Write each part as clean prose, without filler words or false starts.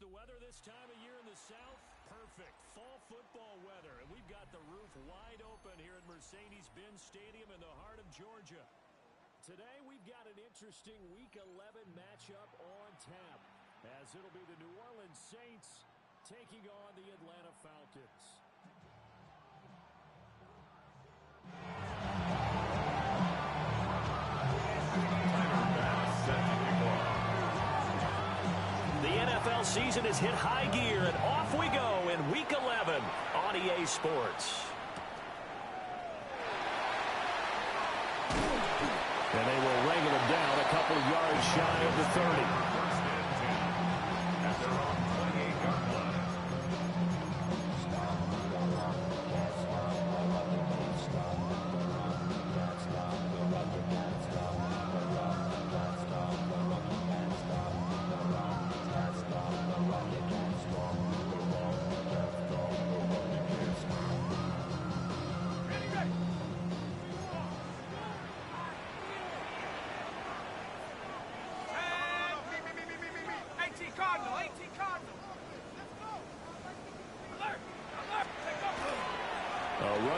the weather this time of year in the South? Perfect. Fall football weather. And we've got the roof wide open here at Mercedes-Benz Stadium in the heart of Georgia. Today we've got an interesting Week 11 matchup on tap, as it'll be the New Orleans Saints taking on the Atlanta Falcons. The NFL season has hit high gear, and off we go in Week 11 on EA Sports. And they will wrangle them down a couple yards shy of the 30. At their own 28-yard line.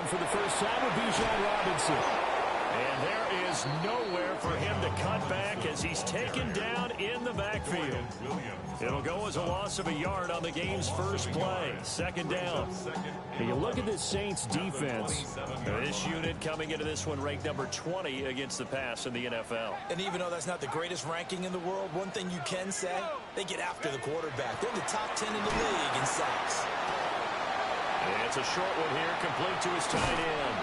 For the first time with Bijan Robinson. And there is nowhere for him to cut back as he's taken down in the backfield. It'll go as a loss of a yard on the game's first play. Second down. And you look at this Saints defense. This unit coming into this one ranked number 20 against the pass in the NFL. And even though that's not the greatest ranking in the world, one thing you can say, they get after the quarterback. They're in the top 10 in the league in sacks. And it's a short one here, complete to his tight end.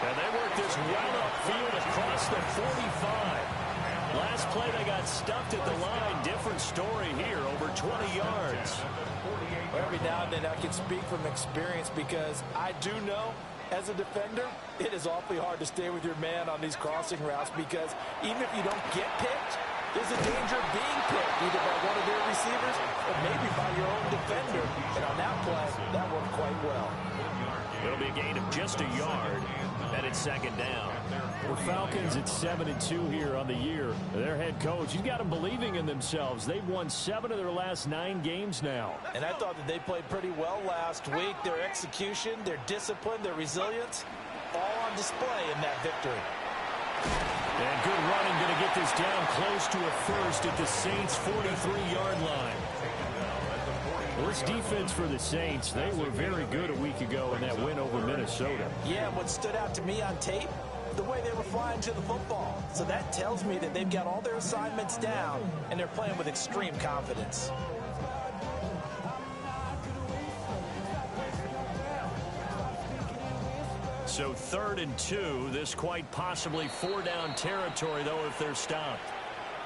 And they work this well upfield across the 45. Last play, they got stuffed at the line. Different story here, over 20 yards. Every now and then I can speak from experience because I do know, as a defender, it is awfully hard to stay with your man on these crossing routes because even if you don't get picked, there's a danger of being picked either by one of their receivers or maybe by your own defender. And on that play, that worked quite well. It'll be a gain of just a yard, and it's second down. The Falcons at 7-2 here on the year. Their head coach, he's got them believing in themselves. They've won 7 of their last 9 games now. And I thought that they played pretty well last week. Their execution, their discipline, their resilience, all on display in that victory. And good running, going to get this down close to a first at the Saints' 43-yard line. Well, this defense for the Saints, they were very good a week ago in that win over Minnesota. Yeah, what stood out to me on tape, the way they were flying to the football. So that tells me that they've got all their assignments down, and they're playing with extreme confidence. So 3rd and 2, this quite possibly 4-down territory, though, if they're stopped.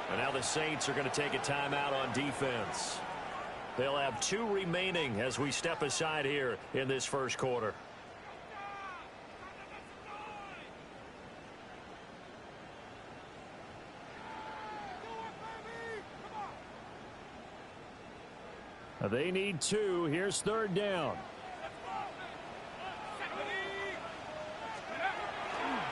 And now the Saints are going to take a timeout on defense. They'll have 2 remaining as we step aside here in this first quarter. They need 2. Here's 3rd down.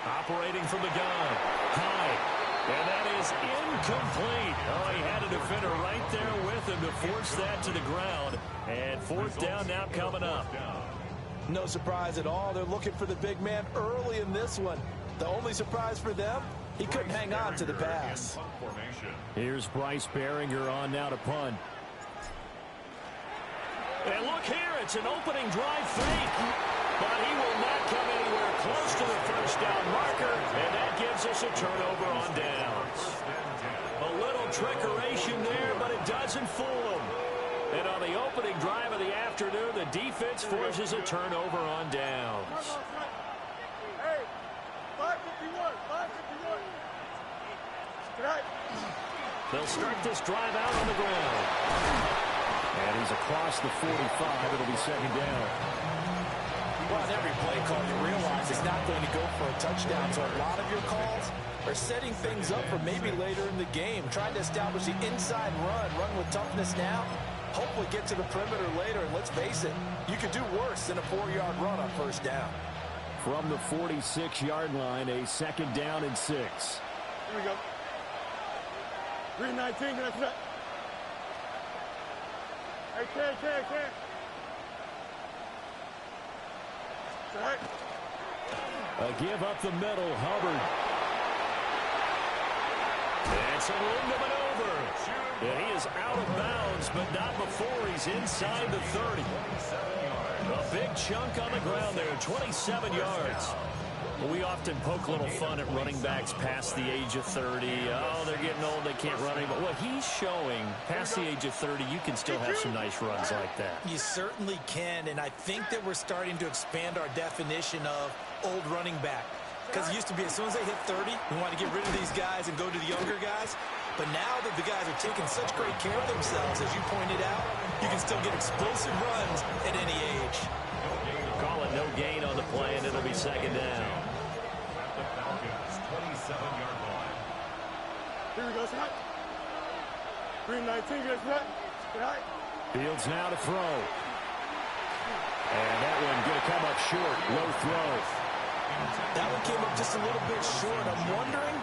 Operating from the gun. High. And that is incomplete. Oh, he had a defender right there with him to force that to the ground. And 4th down now coming up. No surprise at all. They're looking for the big man early in this one. The only surprise for them, he couldn't hang on to the pass. Here's Bryce Behringer on now to punt. And look here, it's an opening drive fake. But he will not come anywhere close to the first down marker, and that gives us a turnover on downs. A little trickeration there, but it doesn't fool him. And on the opening drive of the afternoon, the defense forces a turnover on downs. Hey, 551, 551. They'll start this drive out on the ground. And he's across the 45. It'll be second down. Well, on every play call, you realize it's not going to go for a touchdown. So a lot of your calls are setting things up for maybe later in the game, trying to establish the inside run with toughness now, hopefully get to the perimeter later. And let's face it, you could do worse than a 4-yard run on first down. From the 46-yard line, a second down and 6. Here we go. 319, that's right. Hey, can. Right. A give up the middle, Hubbard. And some room to maneuver. And he is out of bounds, but not before he's inside the 30. A big chunk on the ground there, 27 yards. We often poke a little fun at running backs past the age of 30. Oh, they're getting old, they can't run anymore. Well, he's showing past the age of 30, you can still have some nice runs like that. You certainly can, and I think that we're starting to expand our definition of old running back. Because it used to be as soon as they hit 30, we want to get rid of these guys and go to the younger guys. But now that the guys are taking such great care of themselves, as you pointed out, you can still get explosive runs at any age. Call it no gain on the play, and it'll be second down. At the Falcons' 27-yard line. Here we go, Scott. 319, get that. Right. Fields now to throw. And that one going to come up short. Low throw. That one came up just a little bit short. I'm wondering,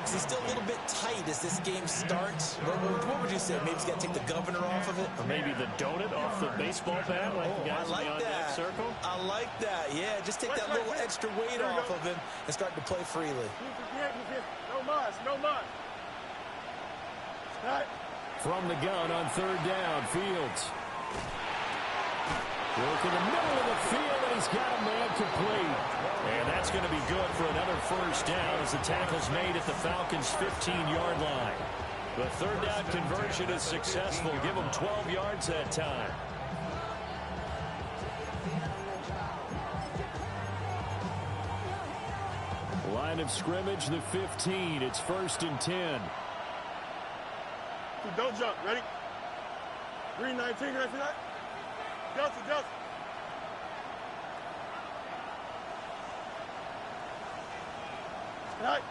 is he still a little bit tight as this game starts? What would you say? Maybe he's got to take the governor off of it? Or maybe the donut off the baseball bat, like the guys beyond that circle? I like that. Yeah, just take that little extra weight off of him and start to play freely. No mas. Right. From the gun on third down, Fields. Work in the middle of the field, and he's got a man complete. And that's going to be good for another first down as the tackle's made at the Falcons' 15-yard line. The third down conversion is successful. Give them 12 yards that time. Line of scrimmage, the 15. It's 1st and 10. Don't jump. Ready? 319, ready for that? Delta. Right.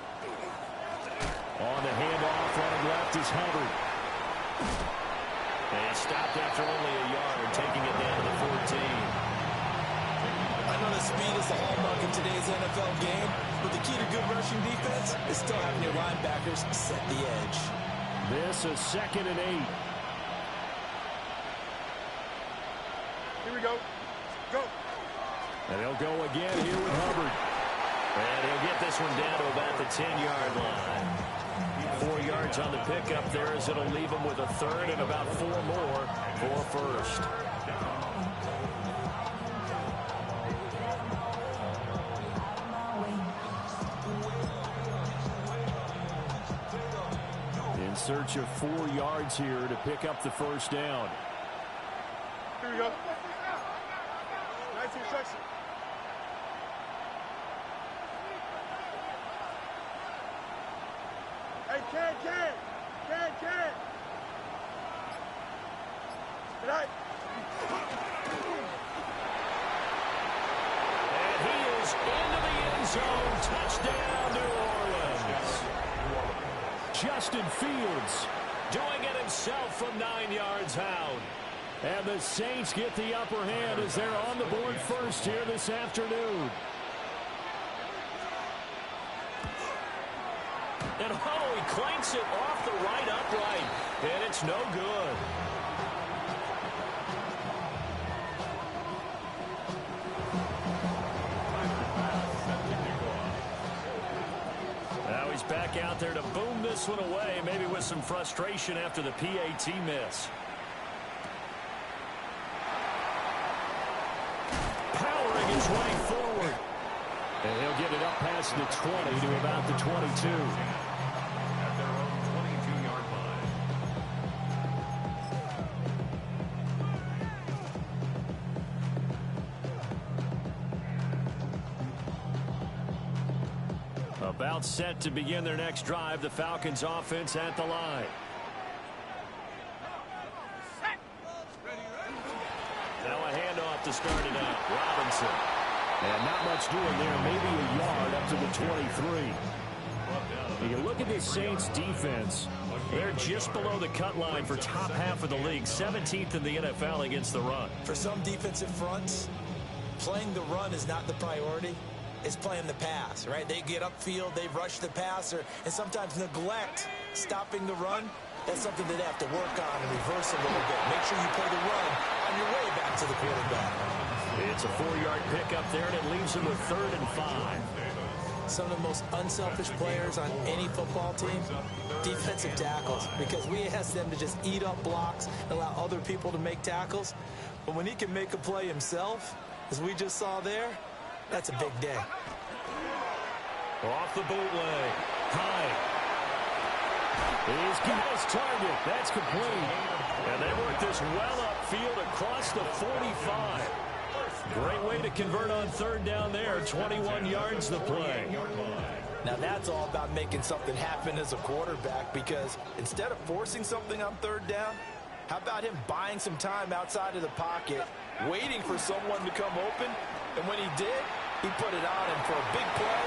On the handoff, running left is Hubbard. And he stopped after only a yard, taking it down to the 14. I know the speed is the hallmark in today's NFL game, but the key to good rushing defense is still having your linebackers set the edge. This is 2nd and 8. Here we go. Go. And he'll go again here with Hubbard. And he'll get this one down to about the 10-yard line. 4 yards on the pickup there as it'll leave him with a third and about 4 more for first. In search of 4 yards here to pick up the first down. Here we go. 19 section. Hey, can. Right. And he is into the end zone. Touchdown, New Orleans. Justin Fields doing it himself from 9 yards out. And the Saints get the upper hand as they're on the board first here this afternoon. And oh, he clanks it off the right upright. And it's no good. Now he's back out there to boom this one away, maybe with some frustration after the PAT miss. Powering his way forward. And he'll get it up past the 20 to about the 22. At their own 22-yard line. About set to begin their next drive, the Falcons offense at the line. Now a handoff to start it out. Robinson. And not much doing there, maybe a yard up to the 23. You look at the Saints defense. They're just below the cut line for top half of the league, 17th in the NFL against the run. For some defensive fronts, playing the run is not the priority. It's playing the pass, right? They get upfield, they rush the passer, and sometimes neglect stopping the run. That's something that they have to work on and reverse a little bit. Make sure you play the run on your way back to the quarterback. It's a 4-yard pickup there, and it leaves them with 3rd and 5. Some of the most unselfish players on any football team, defensive tackles, because we ask them to just eat up blocks, allow other people to make tackles. But when he can make a play himself, as we just saw there, that's a big day. Off the bootleg. High. He's got his target. That's complete. And they work this well upfield across the 45. Great way to convert on 3rd down there. 21 yards the play. Now that's all about making something happen as a quarterback, because instead of forcing something on 3rd down, how about him buying some time outside of the pocket, waiting for someone to come open, and when he did, he put it on him for a big play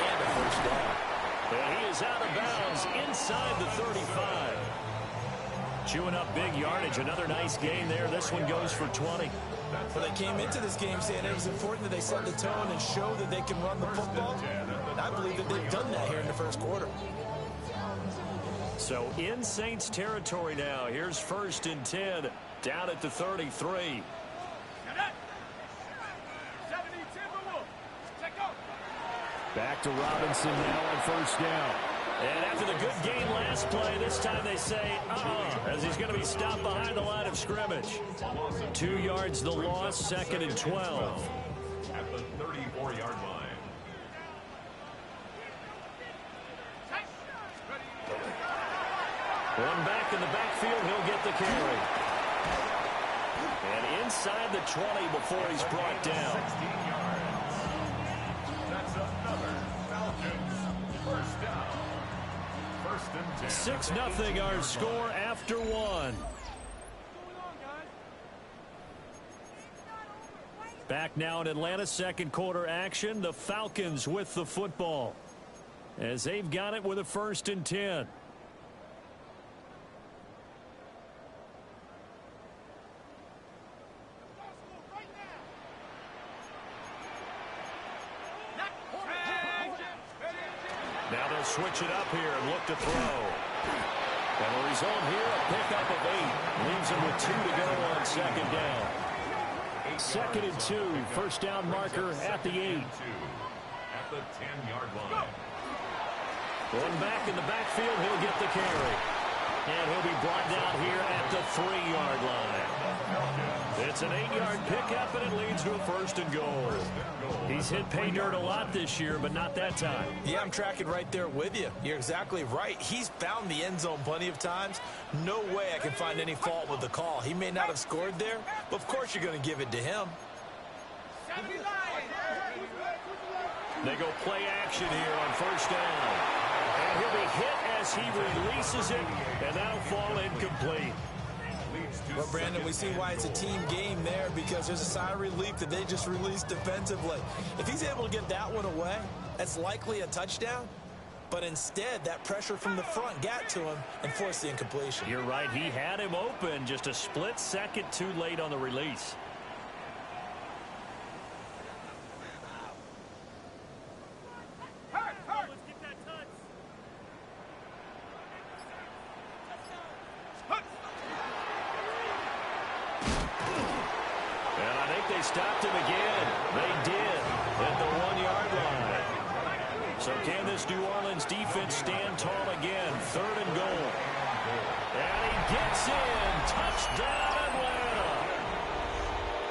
and a 1st down. And he is out of bounds inside the 35. Chewing up big yardage. Another nice gain there. This one goes for 20. Well, they came into this game saying it was important that they set the tone and show that they can run the football. And I believe that they've done that here in the 1st quarter. So in Saints territory now. Here's 1st and 10 down at the 33. Back to Robinson now on 1st down. And after the good game last play, this time they say, as he's going to be stopped behind the line of scrimmage. 2 yards the loss, 2nd and 12. At the 34-yard line. One back in the backfield, he'll get the carry. And inside the 20 before he's brought down. 16 yards. That's another Falcons 1st down. 1st and 10. 6-0 our score after 1. Back now in Atlanta, 2nd quarter action. The Falcons with the football, as they've got it with a 1st and 10. Now they'll switch it up here and look to throw. And the result here, a pickup of 8. Leaves them with 2 to go on 2nd down. 2nd and 2. 1st down marker at the 8. At the 10-yard line. One back in the backfield, he'll get the carry. And he'll be brought down here at the 3-yard line. It's an 8-yard pickup, and it leads to a 1st and goal. He's hit pay dirt a lot this year, but not that time. Yeah, I'm tracking right there with you. You're exactly right. He's found the end zone plenty of times. No way I can find any fault with the call. He may not have scored there, but of course you're going to give it to him. They go play action here on 1st down. And he'll be hit as he releases it, and that'll fall incomplete. Well, Brandon, we see why it's a team game there, because there's a sigh of relief that they just released defensively. If he's able to get that one away, that's likely a touchdown. But instead, that pressure from the front got to him and forced the incompletion. You're right. He had him open, just a split second too late on the release. They stopped him again. They did at the 1-yard line. So can this New Orleans defense stand tall again? 3rd and goal. And he gets in. Touchdown, Atlanta.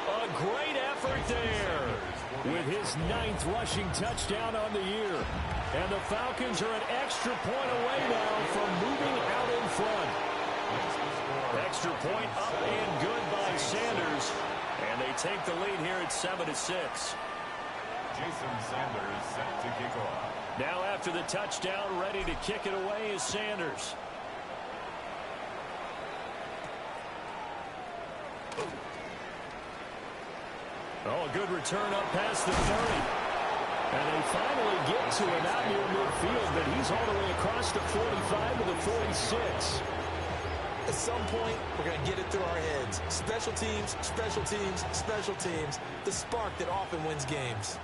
A great effort there with his 9th rushing touchdown on the year. And the Falcons are an extra point away now from moving out in front. Extra point up and good by Sanders. And they take the lead here at 7-6. Jason Sanders set to kick off. Now after the touchdown, ready to kick it away is Sanders. Oh, a good return up past the 30. And they finally get to him out near midfield, but he's all the way across the 45 to the 46. At some point, we're going to get it through our heads. Special teams, special teams, special teams. The spark that often wins games.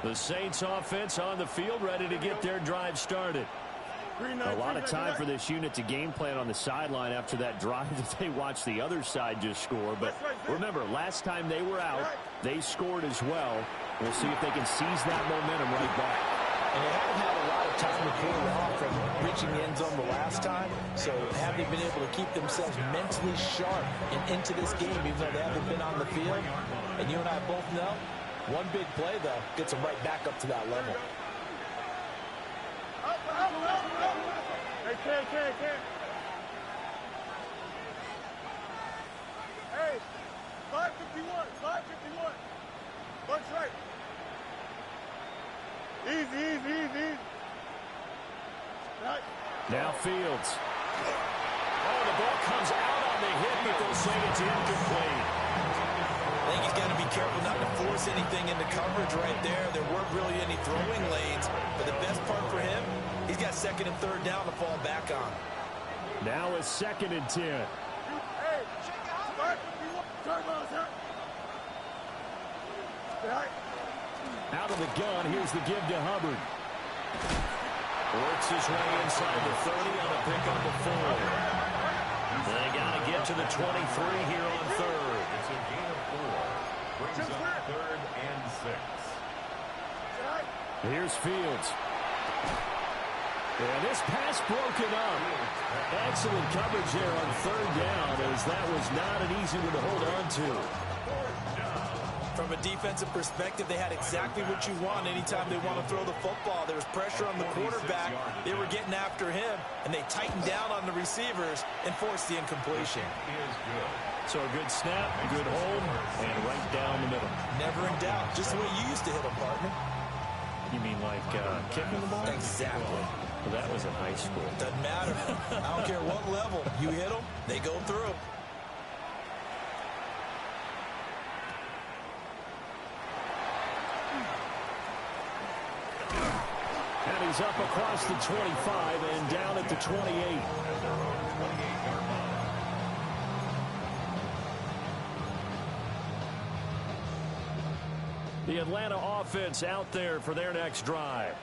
The Saints offense on the field, ready to get their drive started. A lot of time for this unit to game plan on the sideline after that drive that they watched the other side just score. But remember, last time they were out, they scored as well. We'll see if they can seize that momentum right back. And they haven't had a lot of time to cool off from reaching the end zone the last time. So have they been able to keep themselves mentally sharp and into this game, even though they haven't been on the field? And you and I both know, one big play, though, gets them right back up to that level. Hey, Hey, 551, 551. Bunch right. Easy. Right. Now Fields. Oh, the ball comes out on the hit, but they'll say it's incomplete. I think he's got to be careful not to force anything into coverage right there. There weren't really any throwing lanes, but the best part for him, he's got second and third down to fall back on. Now a 2nd and 10. Hey, 551. Turn balls out. Right. Out of the gun, here's the give to Hubbard. Works his way inside the 30 on a pickup of 4. They got to get to the 23 here on third. It's a gain of 4. Brings up 3rd and 6. Here's Fields. And this pass broken up. Excellent coverage there on 3rd down, as that was not an easy one to hold on to. From a defensive perspective, they had exactly what you want anytime they want to throw the football. There was pressure on the quarterback. They were getting after him, and they tightened down on the receivers and forced the incompletion. So a good snap, a good hold, and right down the middle. Never in doubt. Just the way you used to hit them, partner. You mean like kicking the ball? Exactly. Well, that was in high school. Doesn't matter. I don't care what level. You hit them, they go through. And he's up across the 25 and down at the 28. The Atlanta offense out there for their next drive.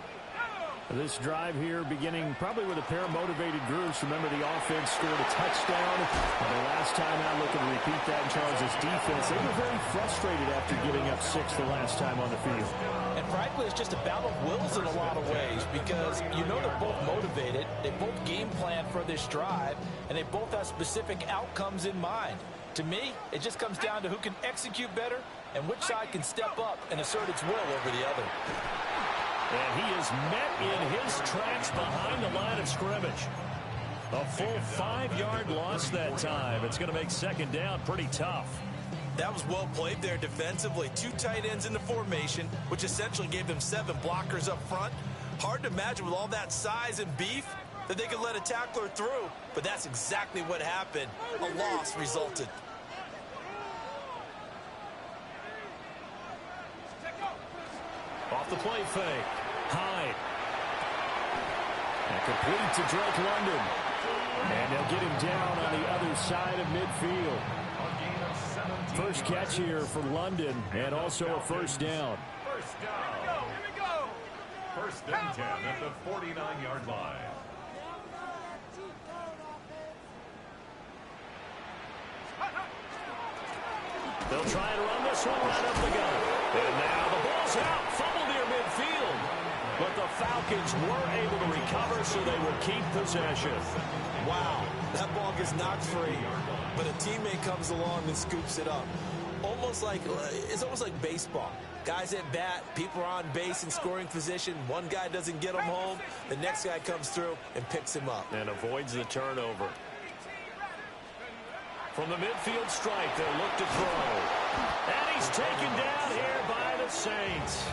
This drive here beginning probably with a pair of motivated groups. Remember, the offense scored a touchdown. And the last time out, looking to repeat that in Charles' defense. They were very frustrated after giving up 6 the last time on the field. And frankly, it's just a battle of wills in a lot of ways, because you know they're both motivated, they both game plan for this drive, and they both have specific outcomes in mind. To me, it just comes down to who can execute better and which side can step up and assert its will over the other. And he is met in his tracks behind the line of scrimmage. A full 5-yard loss that time. It's going to make 2nd down pretty tough. That was well played there defensively. 2 tight ends in the formation, which essentially gave them 7 blockers up front. Hard to imagine with all that size and beef that they could let a tackler through, but that's exactly what happened. A loss resulted. Off the play fake. Hyde. And complete to Drake London. And they'll get him down on the other side of midfield. First catch here for London, and also a 1st down. First down. Here we go. 1st and 10 at the 49-yard line. They'll try and run this one right up the gut. And now the ball's out. Fumble near midfield. But the Falcons were able to recover, so they will keep possession. Wow, that ball gets knocked free, but a teammate comes along and scoops it up. It's almost like baseball. Guys at bat, people are on base in scoring position. One guy doesn't get him home. The next guy comes through and picks him up. And avoids the turnover. From the midfield stripe, they'll look to throw. And he's taken down here by the Saints.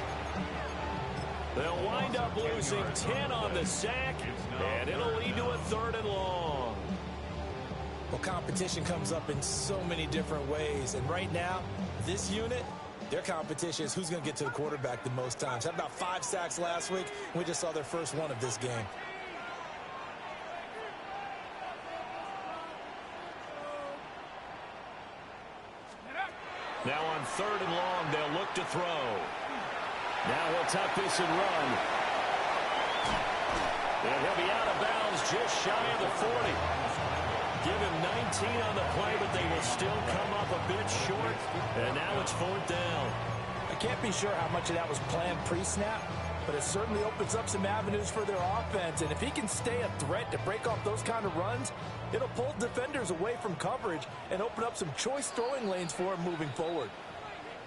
They'll wind up losing 10 on the sack, and it'll lead to a 3rd and long. Well, competition comes up in so many different ways, and right now, this unit, their competition is who's going to get to the quarterback the most times. Had about 5 sacks last week. We just saw their first one of this game. Now on 3rd and long, they'll look to throw. Now he'll tuck this and run. And he'll be out of bounds just shy of the 40. Give him 19 on the play, but they will still come up a bit short. And now it's 4th down. I can't be sure how much of that was planned pre-snap, but it certainly opens up some avenues for their offense. And if he can stay a threat to break off those kind of runs, it'll pull defenders away from coverage and open up some choice throwing lanes for him moving forward.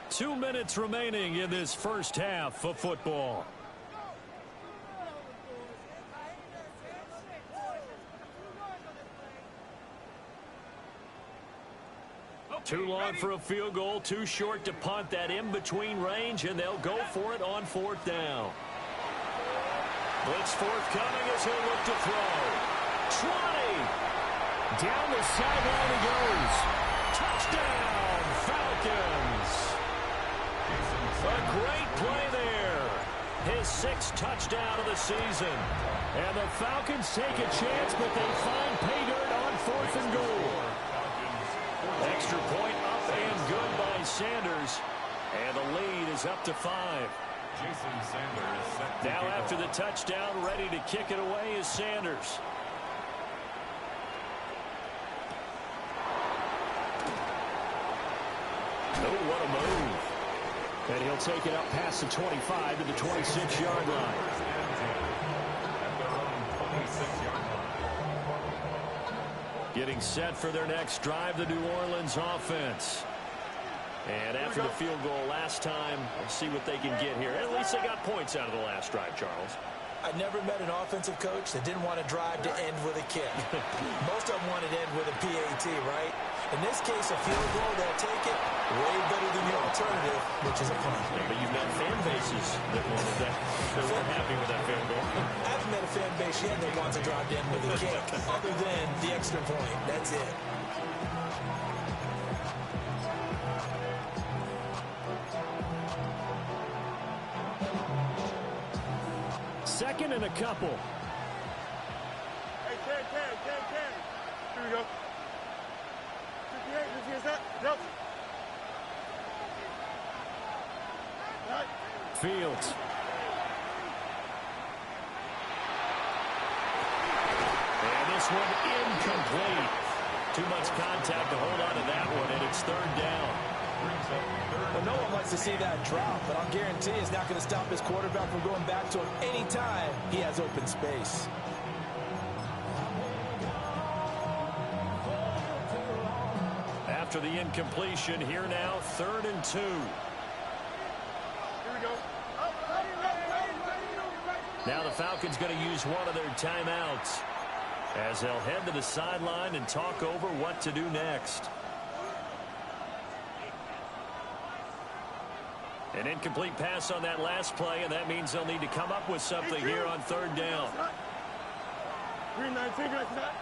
2 minutes remaining in this first half of football. Too long for a field goal, too short to punt. That in-between range, and they'll go for it on 4th down. Blitz forthcoming as he'll look to throw. 20! Down the sideline he goes. Touchdown, Falcons! A great play there. His 6th touchdown of the season. And the Falcons take a chance, but they find pay dirt on 4th and goal. Extra point up and good by Sanders. And the lead is up to 5. Jason Sanders set Now after the touchdown, ready to kick it away is Sanders. Oh, what a move. And he'll take it up past the 25 to the 26-yard line. At their own 26-yard line. Getting set for their next drive, the New Orleans offense. And after the field goal last time, we'll see what they can get here. At least they got points out of the last drive, Charles. I never met an offensive coach that didn't want to drive to end with a kick. Most of them wanted to end with a PAT, right? In this case, a field goal, they'll take it way better than the alternative, which is a punt. But you've got fan bases that wanted that. They weren't happy with that field goal. I haven't met a fan base yet that wants to drive to end with a kick, other than the extra point. That's it. Second and a couple. Hey, Ken. Here we go. 58, let's get that. Yep. Right. Fields. And this one incomplete. Too much contact to hold on to that one, and it's 3rd down. Well, no one wants to see that drop, but I'll guarantee it's not going to stop his quarterback from going back to him anytime he has open space. After the incompletion, here now, 3rd and 2. Here we go. Now the Falcons going to use one of their timeouts as they'll head to the sideline and talk over what to do next. An incomplete pass on that last play, and that means they'll need to come up with something here on 3rd down. Green 19, right to that.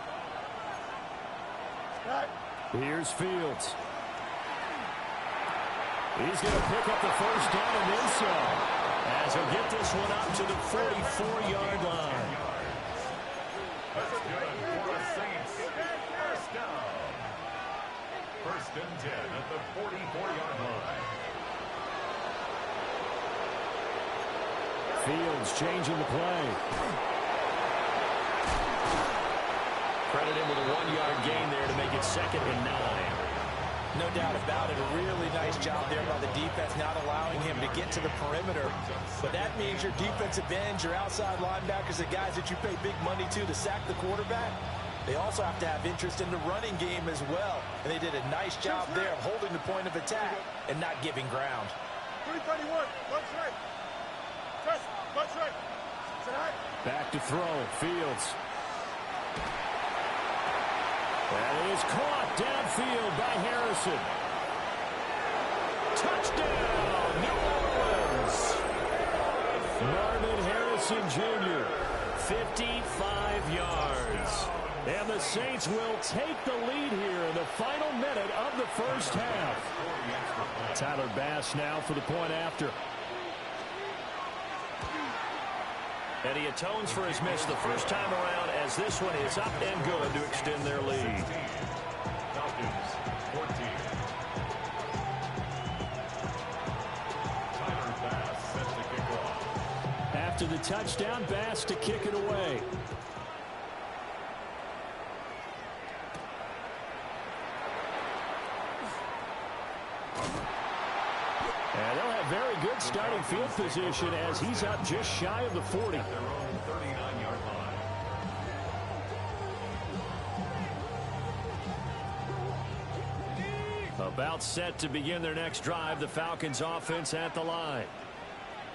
Right. Here's Fields. He's going to pick up the 1st down and then some, as he'll get this one up to the 44-yard line. That's good for the Saints. 1st down. 1st and 10 at the 44-yard line. Fields changing the play. Credit him with a 1-yard gain there to make it 2nd and 9. No doubt about it. A really nice job there by the defense, not allowing him to get to the perimeter. But that means your defensive ends, your outside linebackers, the guys that you pay big money to sack the quarterback, they also have to have interest in the running game as well. And they did a nice job there of holding the point of attack and not giving ground. 331, lunch right. Press, lunch right. Back to throw, Fields. That is caught downfield by Harrison. Touchdown, New Orleans. Marvin Harrison Jr., 55 yards. And the Saints will take the lead here in the final minute of the first half. Tyler Bass now for the point after. And he atones for his miss the first time around, as this one is up and good to extend their lead. Falcons 14. Tyler Bass set to kick off. after the touchdown pass to kick it away. And they'll have very good starting field position as he's up just shy of the 40. At their own 39-yard line. About set to begin their next drive, the Falcons offense at the line.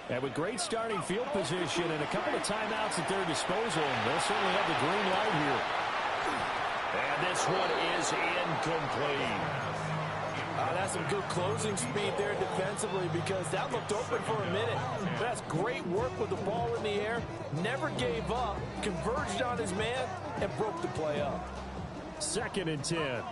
And with great starting field position and a couple of timeouts at their disposal, they'll certainly have the green light here. And this one is incomplete. That's some good closing speed there defensively because that looked open for a minute. But that's great work with the ball in the air. Never gave up, converged on his man, and broke the play up. 2nd and 10.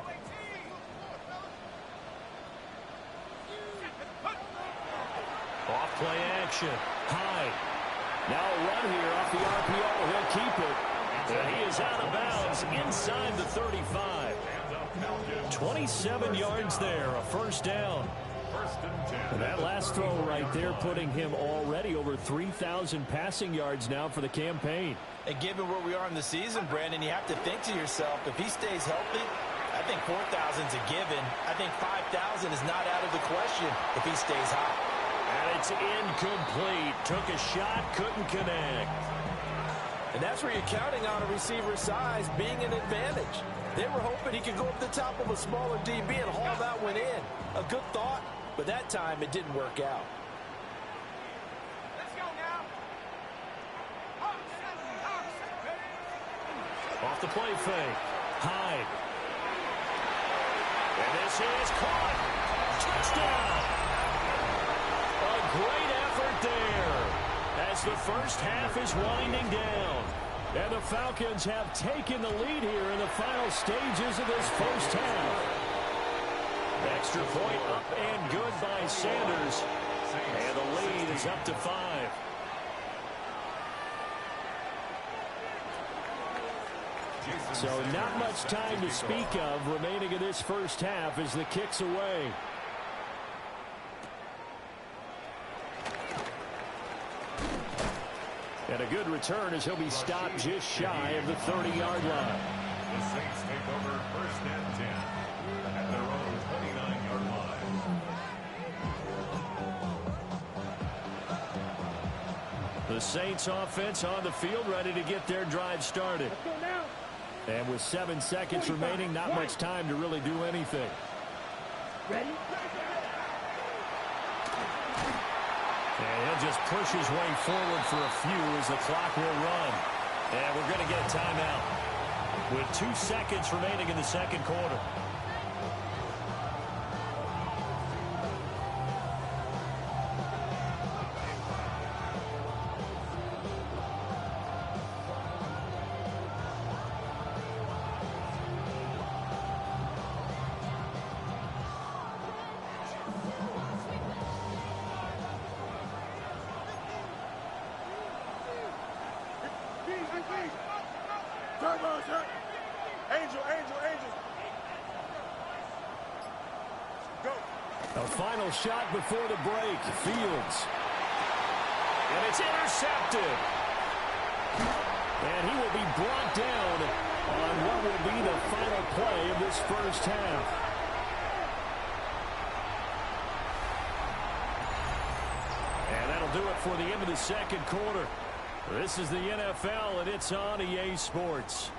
Off play action. Hyde. Now a run here off the RPO. He'll keep it. And he is out of bounds inside the 35. 27 yards there, a first down. And that last throw right there putting him already over 3,000 passing yards now for the campaign. And given where we are in the season, Brandon, you have to think to yourself, if he stays healthy, I think 4,000 is a given. I think 5,000 is not out of the question if he stays hot. And it's incomplete. Took a shot, couldn't connect. And that's where you're counting on a receiver's size being an advantage. They were hoping he could go up the top of a smaller DB and haul that one in. A good thought, but that time it didn't work out. Let's go now. Off the play fake. Hyde. And this is caught. Touchdown. A great effort there as the first half is winding down. And the Falcons have taken the lead here in the final stages of this first half. Extra point up and good by Sanders. And the lead is up to 5. So not much time to speak of remaining in this first half as the kick's away. And a good return as he'll be stopped just shy of the 30-yard line. The Saints take over 1st and 10 at their own 29-yard line. The Saints offense on the field ready to get their drive started. And with 7 seconds remaining, not much time to really do anything. Ready? And he'll just push his way forward for a few as the clock will run. And we're going to get a timeout with 2 seconds remaining in the second quarter. A final shot before the break. Fields. And it's intercepted. And he will be brought down on what will be the final play of this first half. And that'll do it for the end of the second quarter. This is the NFL, and it's on EA Sports.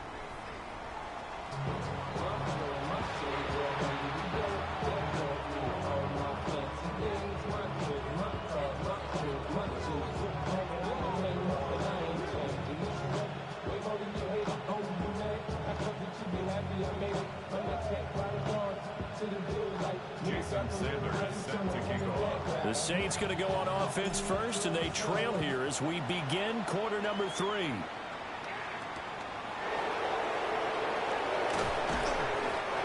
The Saints going to go on offense first, and they trail here as we begin quarter number 3.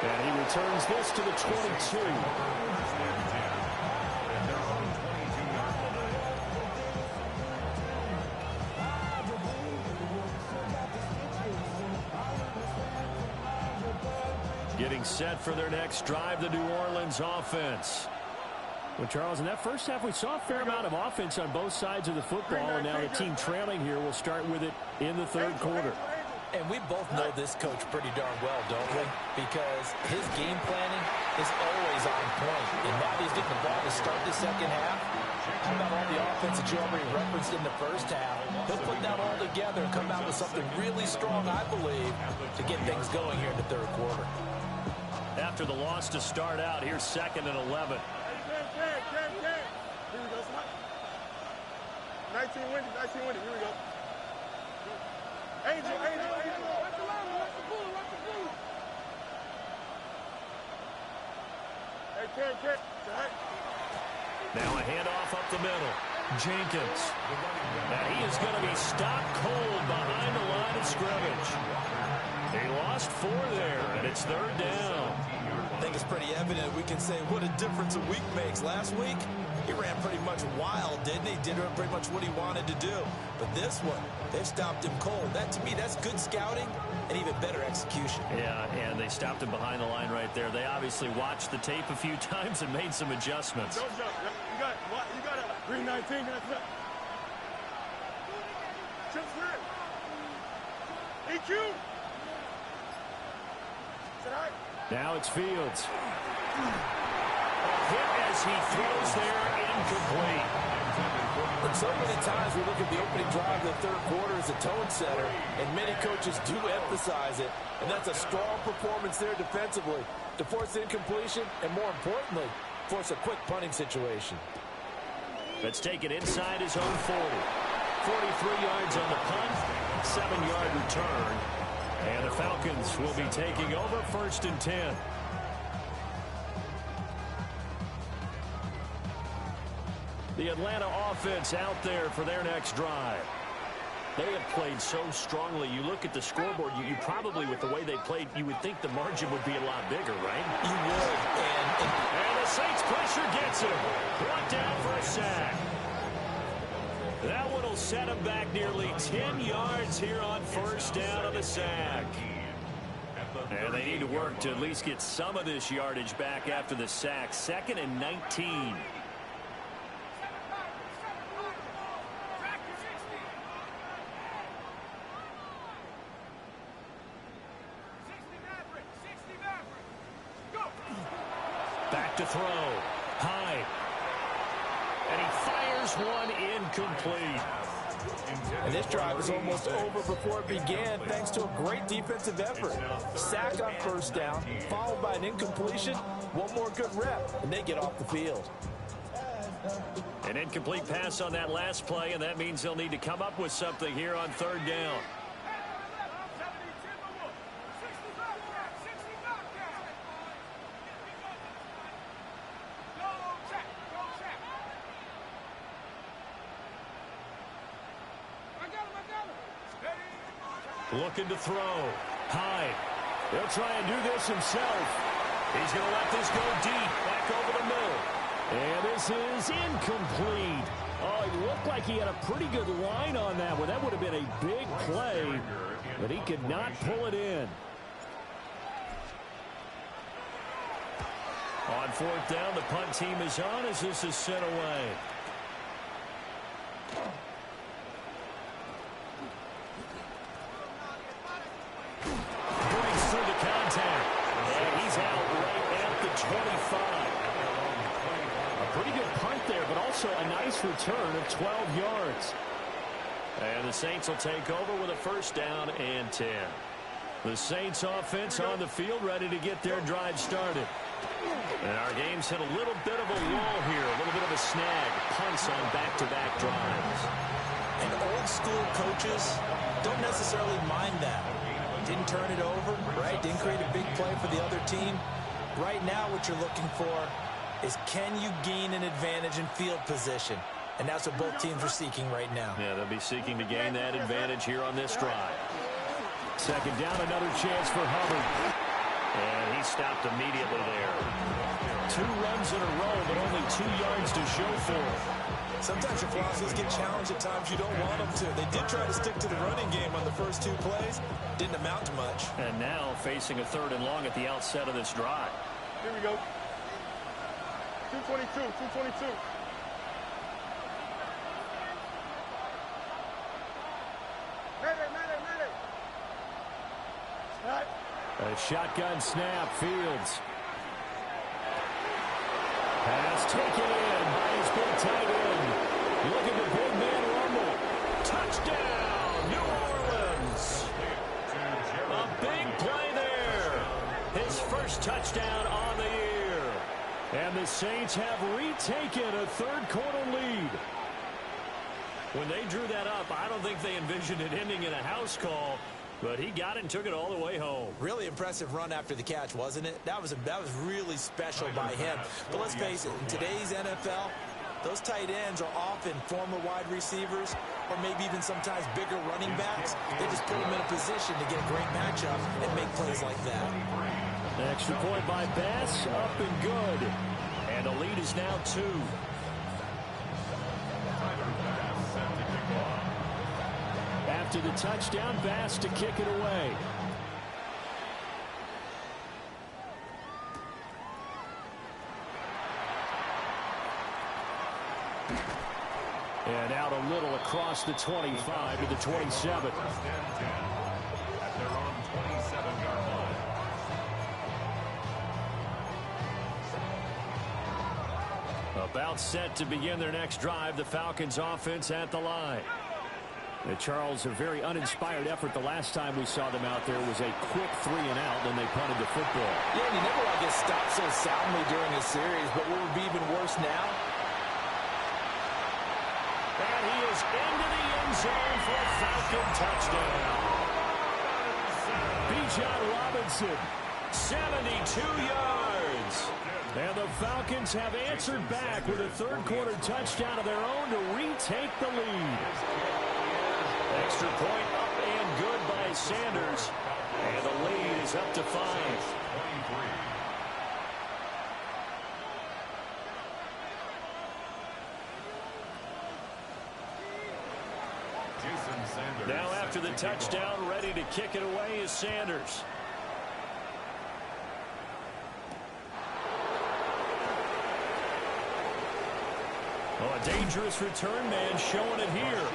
And he returns this to the 22. Getting set for their next drive, the New Orleans offense. Well, Charles, in that first half, we saw a fair amount of offense on both sides of the football, and now the team trailing here will start with it in the third quarter. And we both know this coach pretty darn well, don't we? Because his game planning is always on point. And now he's getting the ball to start the second half. How about all the offense that you already referenced in the first half? He'll put that all together and come out with something really strong, I believe, to get things going here in the third quarter. After the loss to start out, here's 2nd and 11. Here we go, son. 19 winning, here we go. Angel. Watch the line, watch the bull. Hey, Ken. Now a handoff up the middle. Jenkins. Now he is going to be stopped cold behind the line of scrimmage. He lost 4 there, and it's 3rd down. I think it's pretty evident we can say what a difference a week makes. Last week, he ran pretty much wild, didn't he? Did pretty much what he wanted to do. But this one, they've stopped him cold. That, to me, that's good scouting and even better execution. Yeah, and they stopped him behind the line right there. They obviously watched the tape a few times and made some adjustments. Don't jump. You got a green 19. Chip straight. EQ. Now it's Fields. Hit as he throws there, incomplete. And so many times we look at the opening drive of the third quarter as a tone setter, and many coaches do emphasize it. And that's a strong performance there defensively to force incompletion and, more importantly, force a quick punting situation. Let's take it inside his own 40. 43 yards on the punt, 7-yard return. And the Falcons will be taking over 1st and 10. The Atlanta offense out there for their next drive. They have played so strongly. You look at the scoreboard, you probably, with the way they played, you would think the margin would be a lot bigger, right? You would. And the Saints pressure gets him. Brought down for a sack. That one will set him back nearly 10 yards here on 1st down on the sack. And they need to work to at least get some of this yardage back after the sack. 2nd and 19. Back to throw. High. And he fires one incomplete. And this drive is almost over before it began thanks to a great defensive effort. Sack on 1st down, followed by an incompletion. One more good rep, and they get off the field. An incomplete pass on that last play, and that means they'll need to come up with something here on 3rd down. Looking to throw. High. He'll try and do this himself. He's going to let this go deep. Back over the middle. And this is incomplete. Oh, it looked like he had a pretty good line on that one. That would have been a big play, but he could not pull it in. On 4th down, the punt team is on as this is sent away. A nice return of 12 yards. And the Saints will take over with a 1st down and 10. The Saints offense on the field ready to get their drive started. And our game's hit a little bit of a lull here, a little bit of a snag. Punts on back-to-back drives. And old school coaches don't necessarily mind that. Didn't turn it over, right? Didn't create a big play for the other team. Right now what you're looking for is can you gain an advantage in field position? And that's what both teams are seeking right now. Yeah, they'll be seeking to gain that advantage here on this drive. 2nd down, another chance for Hubbard. And he stopped immediately there. 2 runs in a row, but only 2 yards to show for it. Sometimes your Flossers get challenged at times you don't want them to. They did try to stick to the running game on the first 2 plays. Didn't amount to much. And now facing a 3rd and long at the outset of this drive. Here we go. 222, 222. Mayday. Snap. A shotgun snap, Fields. Pass taken in by his big tight end. Look at the big man rumble. Touchdown, New Orleans. A big play there. His first touchdown on the year. And the Saints have retaken a third-quarter lead. When they drew that up, I don't think they envisioned it ending in a house call. But he got it and took it all the way home. Really impressive run after the catch, wasn't it? That was really special by him. But let's face it, in today's NFL, those tight ends are often former wide receivers or maybe even sometimes bigger running backs. They just put them in a position to get a great matchup and make plays like that. An extra point by Bass, up and good. And the lead is now 2. After the touchdown, Bass to kick it away. And out a little across the 25 to the 27. First and 10 at their own 27-yard line. About set to begin their next drive, the Falcons offense at the line. Charles, a very uninspired effort the last time we saw them out there was a quick 3 and out, then they punted the football. Yeah, and he never like gets stopped so soundly during a series, but what would be even worse now? And he is into the end zone for a Falcon touchdown. Bijan Robinson, 72 yards. And the Falcons have answered back with a third-quarter touchdown of their own to retake the lead. Extra point up and good by Sanders. And the lead is up to 5. Now after the touchdown, ready to kick it away is Sanders. Oh, a dangerous return man showing it here.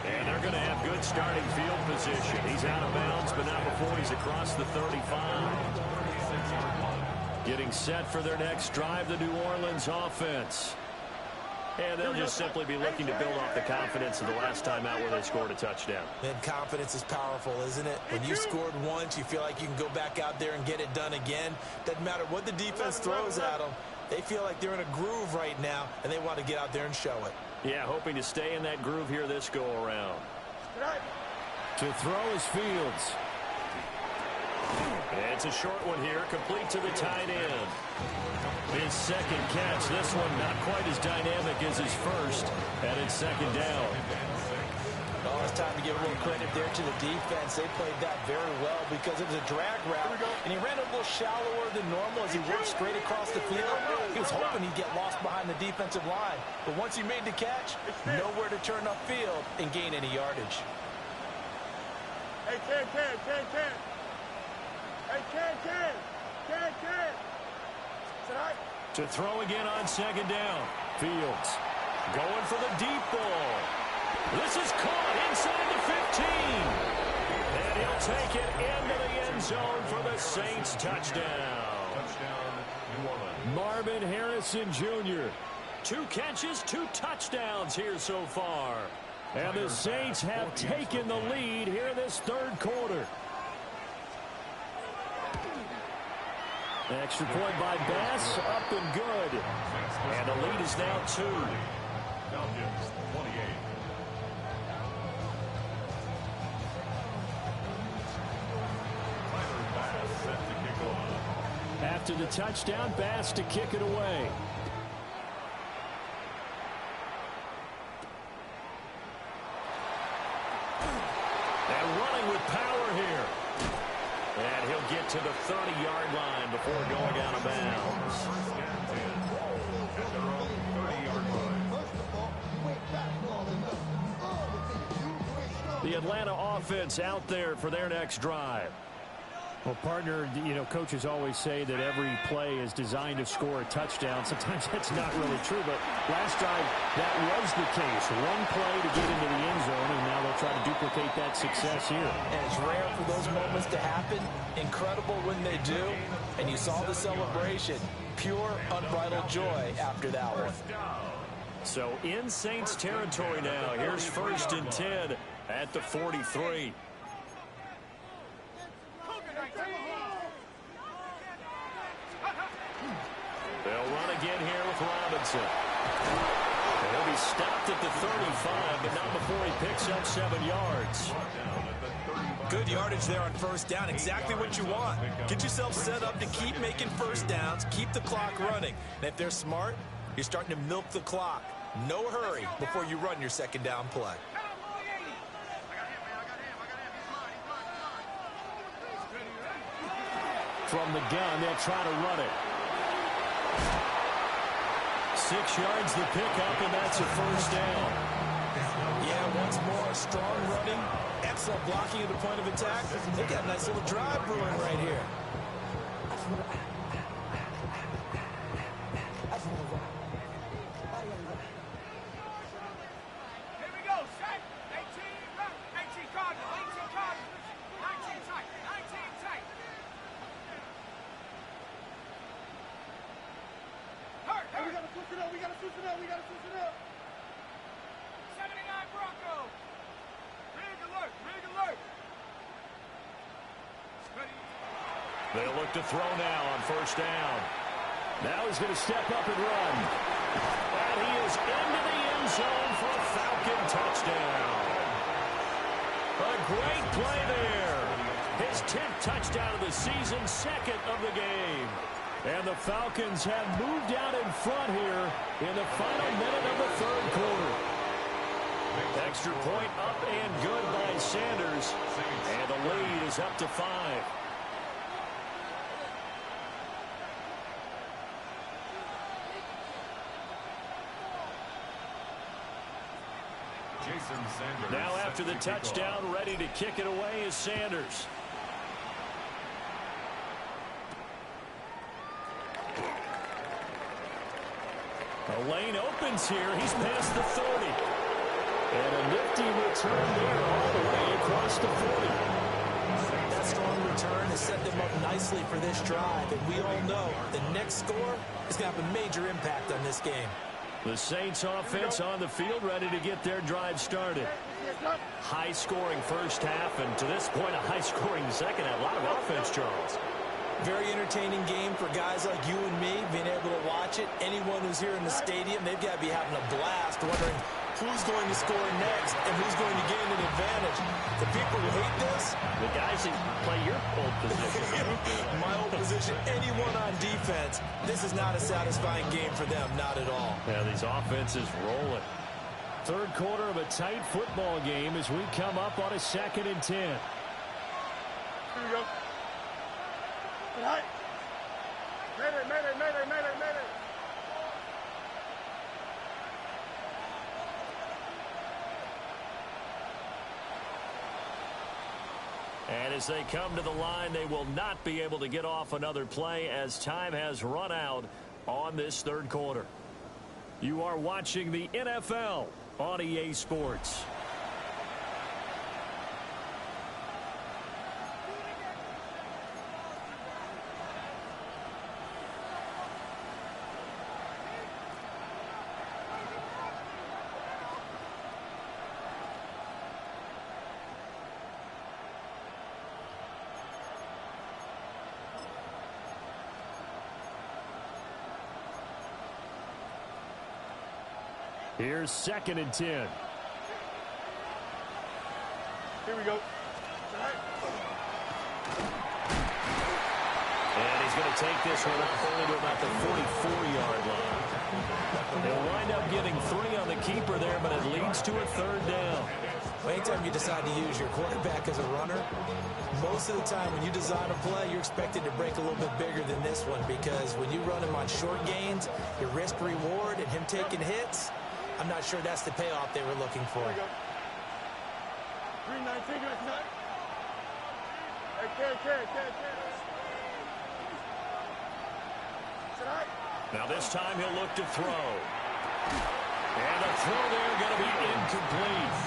And they're going to have good starting field position. He's out of bounds, but not before he's across the 35. Getting set for their next drive, the New Orleans offense. And they'll just simply be looking to build off the confidence of the last time out where they scored a touchdown. And confidence is powerful, isn't it? When you scored once, you feel like you can go back out there and get it done again. Doesn't matter what the defense throws at them. They feel like they're in a groove right now, and they want to get out there and show it. Yeah, hoping to stay in that groove here this go-around. To throw is Fields. It's a short one here, complete to the tight end. His second catch, this one not quite as dynamic as his first, and it's second down. Oh, it's time to give a little credit there to the defense. They played that very well because it was a drag route, and he ran a little shallower than normal as he worked straight across the field. He was hoping he'd get lost behind the defensive line, but once he made the catch, nowhere to turn upfield and gain any yardage. Hey, Ken. Hey, Ken. Tonight. To throw again on second down. Fields going for the deep ball. This is caught inside the 15. And he'll take it into the end zone for the Saints touchdown. New Orleans. Marvin Harrison Jr. 2 catches, 2 touchdowns here so far. And the Saints have taken the lead here in this third quarter. Extra point by Bass, up and good. And the lead is now 2. Falcons 28. Bass set to kick off. After the touchdown, Bass to kick it away. And running with power here. And he'll get to the 30-yard line before going out of bounds. First and 10 at their own 30-yard line. The Atlanta offense out there for their next drive. Well, partner, coaches always say that every play is designed to score a touchdown. Sometimes that's not really true, but last drive, that was the case. One play to get into the end zone, and now they'll try to duplicate that success here. And it's rare for those moments to happen. Incredible when they do. And you saw the celebration. Pure, unbridled joy after that one. So in Saints territory now. Here's 1st and 10 at the 43. They'll run again here with Robinson. He'll be stopped at the 35, but not before he picks up 7 yards. Good yardage there on 1st down. Exactly what you want. Get yourself set up to keep making 1st downs, keep the clock running. And if they're smart, you're starting to milk the clock. No hurry before you run your 2nd down play. From the gun, they'll try to run it. 6 yards the pickup, and that's a 1st down. Yeah, once more, strong running, excellent blocking at the point of attack. They got a nice little drive brewing right here. They'll look to throw now on 1st down. Now he's going to step up and run. And he is into the end zone for a Falcon touchdown. A great play there. His 10th touchdown of the season, 2nd of the game. And the Falcons have moved out in front here in the final minute of the 3rd quarter. Extra point up and good by Sanders. And the lead is up to 5. Now after the touchdown, ready to kick it away is Sanders. The lane opens here. He's past the 30. And a nifty return there all the way across the 40. That strong return has set them up nicely for this drive. And we all know the next score is going to have a major impact on this game. The Saints offense on the field ready to get their drive started. High-scoring 1st half, and to this point, a high-scoring 2nd half. A lot of offense, Charles. Very entertaining game for guys like you and me, being able to watch it. Anyone who's here in the stadium, they've got to be having a blast, wondering who's going to score next and who's going to gain an advantage. The people who hate this, the guys that play your old position. my old position, anyone on defense, this is not a satisfying game for them, not at all. Yeah, these offenses rolling. 3rd quarter of a tight football game as we come up on a 2nd and 10. Here we go. Right. Mayday, mayday, mayday, mayday, mayday. And as they come to the line, they will not be able to get off another play as time has run out on this 3rd quarter. You are watching the NFL on EA Sports. Here's 2nd and 10. Here we go. And he's going to take this one up only to about the 44-yard line. They'll wind up getting 3 on the keeper there, but it leads to a 3rd down. Well, anytime you decide to use your quarterback as a runner, most of the time when you design a play, you're expected to break a little bit bigger than this one, because when you run him on short gains, your risk reward and him taking hits, I'm not sure that's the payoff they were looking for. Here we go. 3-19, 3-19. Now this time he'll look to throw. And the throw there going to be incomplete.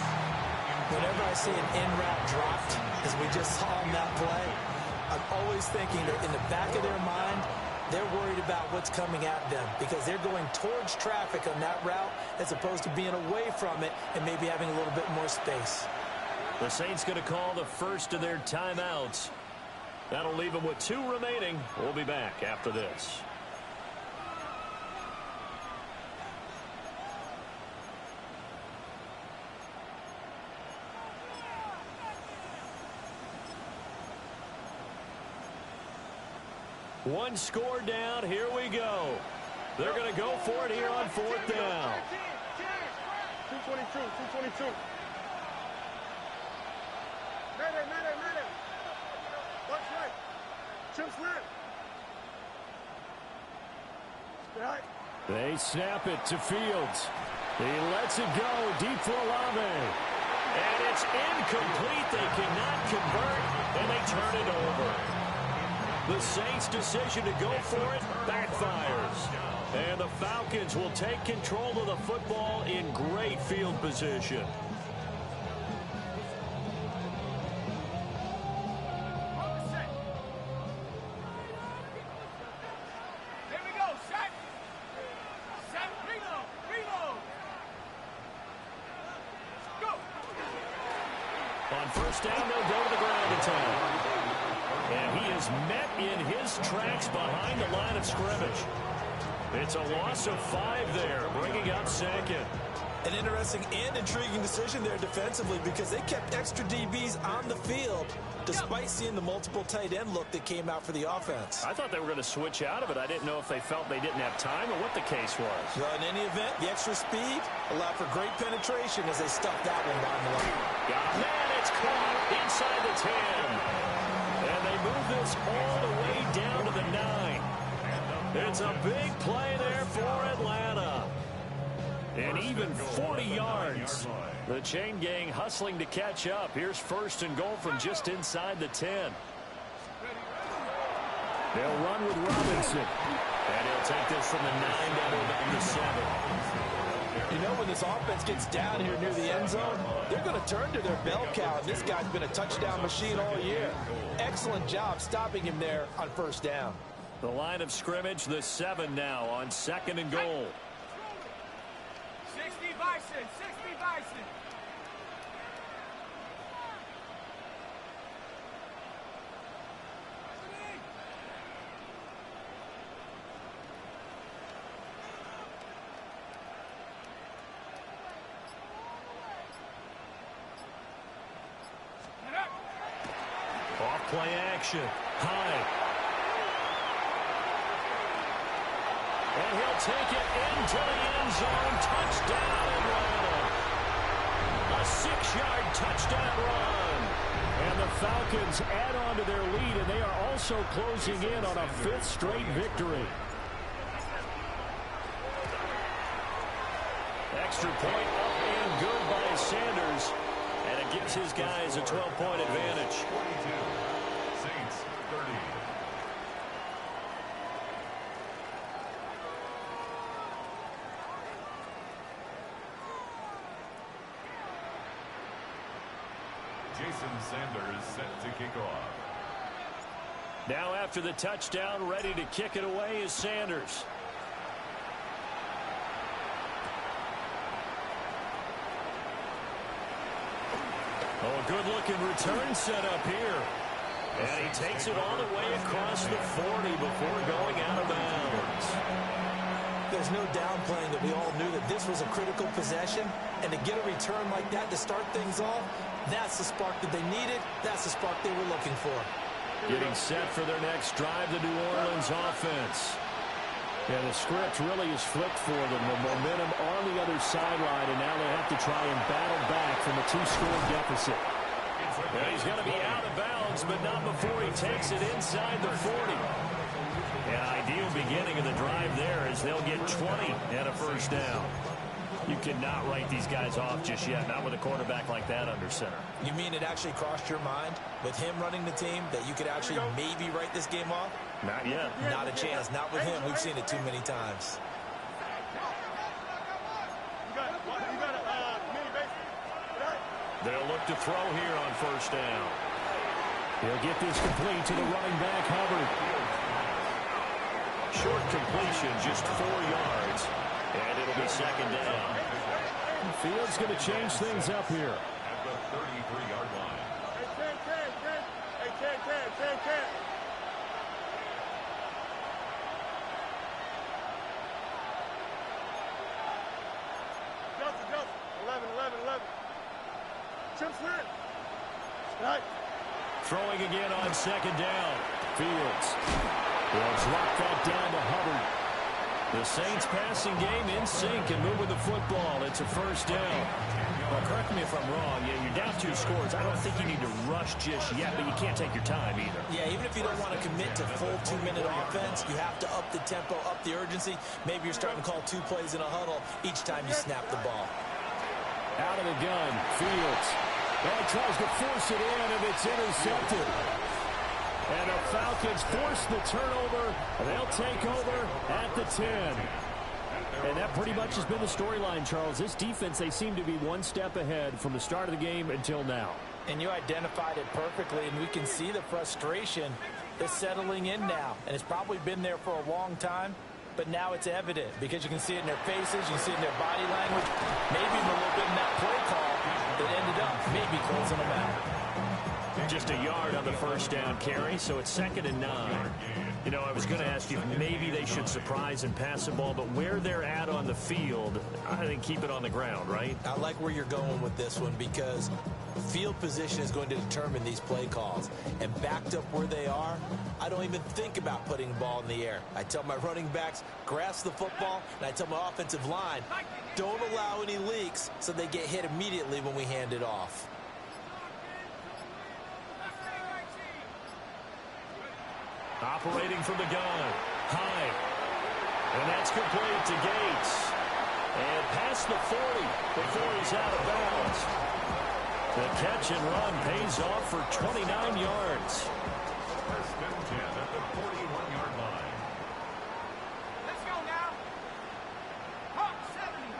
Whenever I see an in-route dropped, as we just saw in that play, I'm always thinking that in the back of their mind, they're worried about what's coming at them because they're going towards traffic on that route as opposed to being away from it and maybe having a little bit more space. The Saints going to call the first of their timeouts. That'll leave them with 2 remaining. We'll be back after this. One score down. Here we go. They're going to go for it here on 4th down. 222. Mayday. Buck's right. Chip's left. Right. They snap it to Fields. He lets it go deep for Olave. And it's incomplete. They cannot convert, and they turn it over. The Saints' decision to go for it backfires. And the Falcons will take control of the football in great field position. Here we go. Set. Reload. Go. On 1st down, they'll go to the ground attack. And he is met in his tracks behind the line of scrimmage. It's a loss of 5 there, bringing up 2nd. An interesting and intriguing decision there defensively because they kept extra DBs on the field despite seeing the multiple tight end look that came out for the offense. I thought they were going to switch out of it. I didn't know if they felt they didn't have time or what the case was. Well, in any event, the extra speed allowed for great penetration as they stuffed that one down the line. Man, it's caught inside the 10. And they move this all the way down to the 9. It's a big play there for Atlanta. And even 40 yards. The chain gang hustling to catch up. Here's 1st and goal from just inside the 10. They'll run with Robinson. And he'll take this from the 9 down to 7. You know, when this offense gets down here near the end zone, they're going to turn to their bell cow. This guy's been a touchdown machine all year. Excellent job stopping him there on 1st down. The line of scrimmage, the 7 now on 2nd and goal. 60 Bison. Off play action. High. And he'll take it into the end zone. Touchdown, Atlanta. A 6-yard touchdown run. And the Falcons add on to their lead, and they are also closing in on a 5th straight victory. Extra point up and good by Sanders. And it gives his guys a 12-point advantage. 42. Saints 30. Jason Sanders set to kick off. Now after the touchdown, ready to kick it away is Sanders. Oh, a good-looking return set up here. And he takes it all the way across the 40 before going out of bounds. There's no downplaying that we all knew that this was a critical possession, and to get a return like that to start things off, that's the spark that they needed. That's the spark they were looking for. Getting set for their next drive, the New Orleans offense. Yeah, the script really is flipped for them. The momentum on the other sideline, and now they have to try and battle back from a 2-score deficit. And he's going to be out of bounds, but not before he takes it inside the 40. An ideal beginning of the drive there as they'll get 20 and a 1st down. You cannot write these guys off just yet, not with a quarterback like that under center. You mean it actually crossed your mind with him running the team that you could actually maybe write this game off? Not yet. Not a chance. Not with him. We've seen it too many times. They'll look to throw here on first down. He'll get this complete to the running back, Hubbard. Short completion, just 4 yards, and it'll be second down. Field's going to change things up here. At the 33-yard line. Hey, 10. Justin. 11. Chip Smith. Right. Throwing again on second down. Fields will drop that down to Hubbard. The Saints passing game in sync and moving the football. It's a first down. Well, correct me if I'm wrong. Yeah, you're down 2 scores. I don't think you need to rush just yet, but you can't take your time either. Yeah, even if you don't want to commit to full 2-minute offense, you have to up the tempo, up the urgency. Maybe you're starting to call 2 plays in a huddle each time you snap the ball. Out of the gun, Fields. Well, he tries to force it in, and it's intercepted. And the Falcons force the turnover. They'll take over at the 10. And that pretty much has been the storyline, Charles. This defense, they seem to be one step ahead from the start of the game until now. And you identified it perfectly, and we can see the frustration that's settling in now. And it's probably been there for a long time, but now it's evident because you can see it in their faces, you can see it in their body language, maybe even a little bit in that play call that ended up maybe closing them out. Just a yard on the first down carry, so it's 2nd and 9. You know, I was going to ask you if maybe they should surprise and pass the ball, but where they're at on the field, I think keep it on the ground, right? I like where you're going with this one because field position is going to determine these play calls. And backed up where they are, I don't even think about putting the ball in the air. I tell my running backs, grasp the football, and I tell my offensive line, don't allow any leaks so they get hit immediately when we hand it off. Operating from the gun. High. And that's complete to Gates. And past the 40 before he's out of bounds. The catch and run pays off for 29 yards. First and 10 at the 41-yard line. Let's go now. Hawk 70.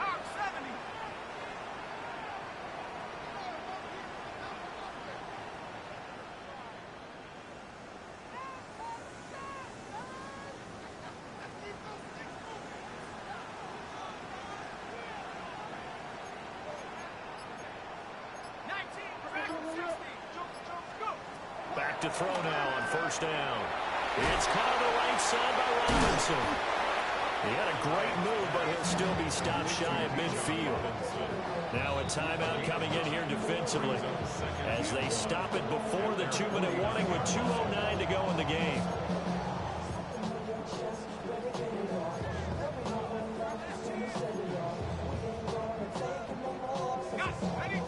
Back to throw now on first down. It's caught on the right side by Robinson. He had a great move, but he'll still be stopped shy of midfield. Now a timeout coming in here defensively as they stop it before the 2-minute warning with 2:09 to go in the game.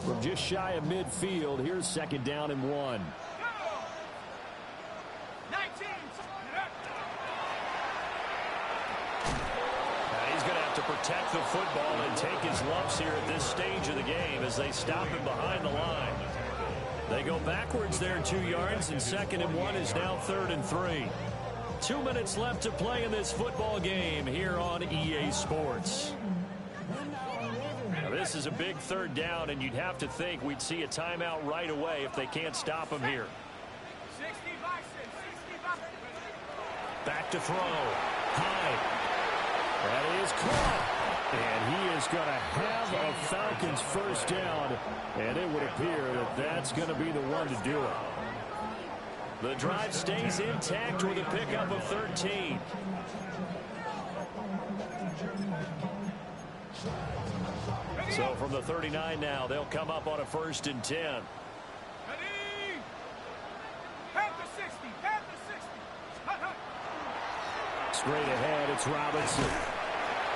From just shy of midfield, here's 2nd down and 1. Protect the football and take his lumps here at this stage of the game as they stop him behind the line. They go backwards there 2 yards, and 2nd and 1 is now 3rd and 3. 2 minutes left to play in this football game here on EA Sports. Now this is a big 3rd down, and you'd have to think we'd see a timeout right away if they can't stop him here. Back to throw. High. That is caught. And he is going to have a Falcons first down. And it would appear that that's going to be the one to do it. The drive stays intact with a pickup of 13. So from the 39 now, they'll come up on a 1st and 10. Straight ahead, it's Robinson.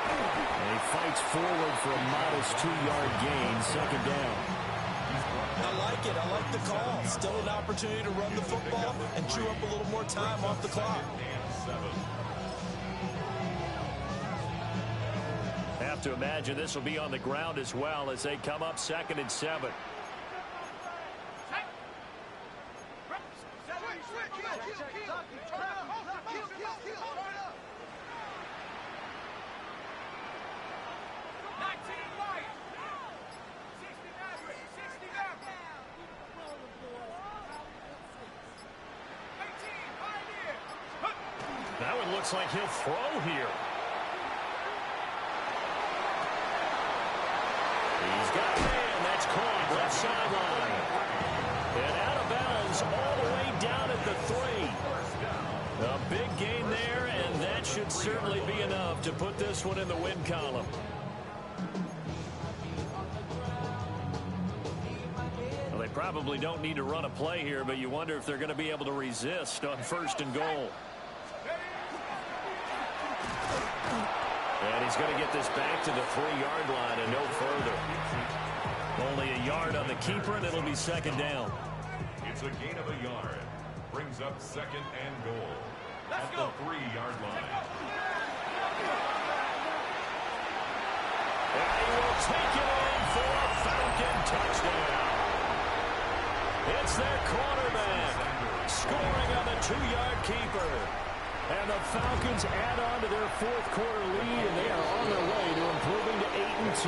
And he fights forward for a modest 2-yard gain, 2nd down. I like it. I like the call. Still an opportunity to run the football and chew up a little more time off the clock. to imagine this will be on the ground as well as they come up 2nd and 7. That one looks like he'll throw here. He's got a man. That's caught. Left sideline. And out of bounds all the way down at the 3. A big gain there, and that should certainly be enough to put this one in the win column. Well, they probably don't need to run a play here, but you wonder if they're going to be able to resist on 1st and goal. And he's going to get this back to the 3-yard line and no further. Only a yard on the keeper, and it'll be 2nd down. It's a gain of a yard. Brings up 2nd and goal at the 3-yard line. And he will take it in for a Falcon touchdown. It's their quarterback scoring on the 2-yard keeper. And the Falcons add on to their 4th quarter lead, and they are on their way to improving to 8-2.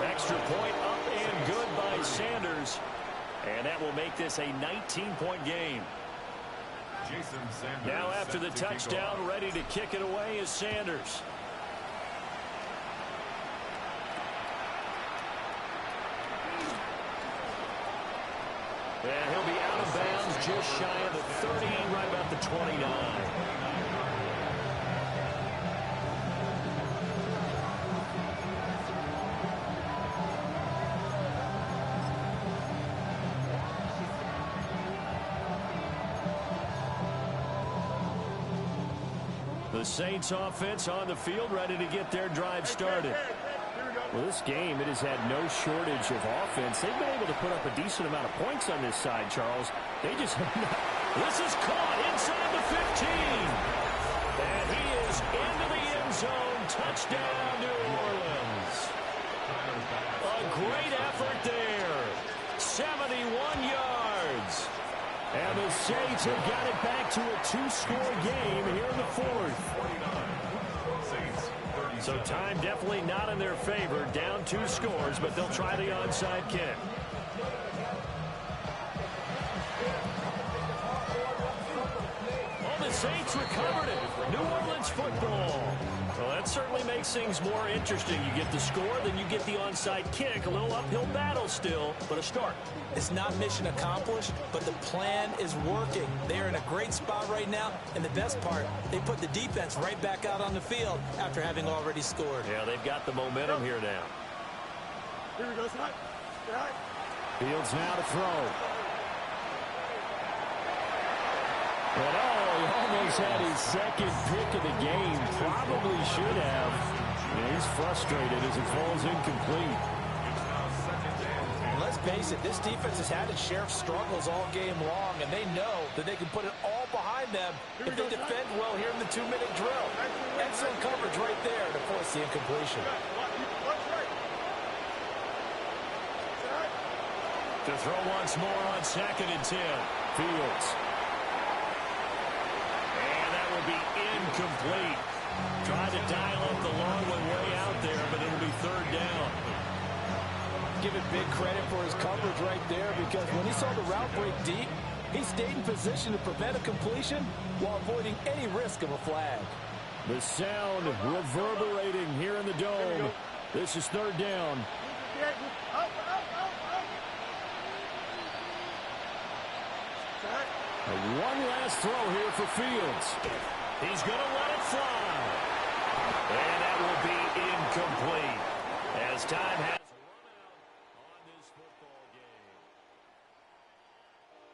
Extra point up and good by Sanders. And that will make this a 19-point game. Now after the touchdown, ready to kick it away is Sanders. And he'll be out of bounds just shy of the 30, right about the 29. The Saints offense on the field, ready to get their drive started. Well, this game, it has had no shortage of offense. They've been able to put up a decent amount of points on this side, Charles. They just have not. This is caught inside the 15. And he is into the end zone. Touchdown, New Orleans. A great effort there. 71 yards. And the Saints have got it back to a 2-score game here in the 4th. So time definitely not in their favor. Down 2 scores, but they'll try the onside kick. Oh, the Saints recovered it. New Orleans football. Well, that certainly makes things more interesting. You get the score, then you get the onside kick. A little uphill battle still, but a start. It's not mission accomplished, but the plan is working. They're in a great spot right now, and the best part, they put the defense right back out on the field after having already scored. Yeah, they've got the momentum here now. Here we go, Scott. Fields now to throw. And he almost had his 2nd pick of the game. Probably should have. And he's frustrated as it falls incomplete. Let's face it, this defense has had its share of struggles all game long, and they know that they can put it all behind them if they defend well here in the 2-minute drill. Excellent coverage right there to force the incompletion. To throw once more on 2nd and 10. Fields. And that will be incomplete. Tried to dial up the long one way out there, but it'll be 3rd down. Give it big credit for his coverage right there, because when he saw the route break deep, he stayed in position to prevent a completion while avoiding any risk of a flag. The sound reverberating here in the dome. This is 3rd down. One last throw here for Fields. He's going to let it fly. And that will be incomplete as time has run out on this football game.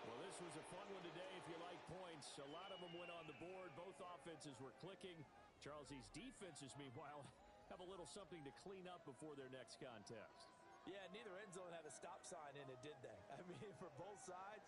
Well, this was a fun one today if you like points. A lot of them went on the board. Both offenses were clicking. Charles, these defenses, meanwhile, have a little something to clean up before their next contest. Yeah, neither end zone had a stop sign in it, did they? I mean, for both sides,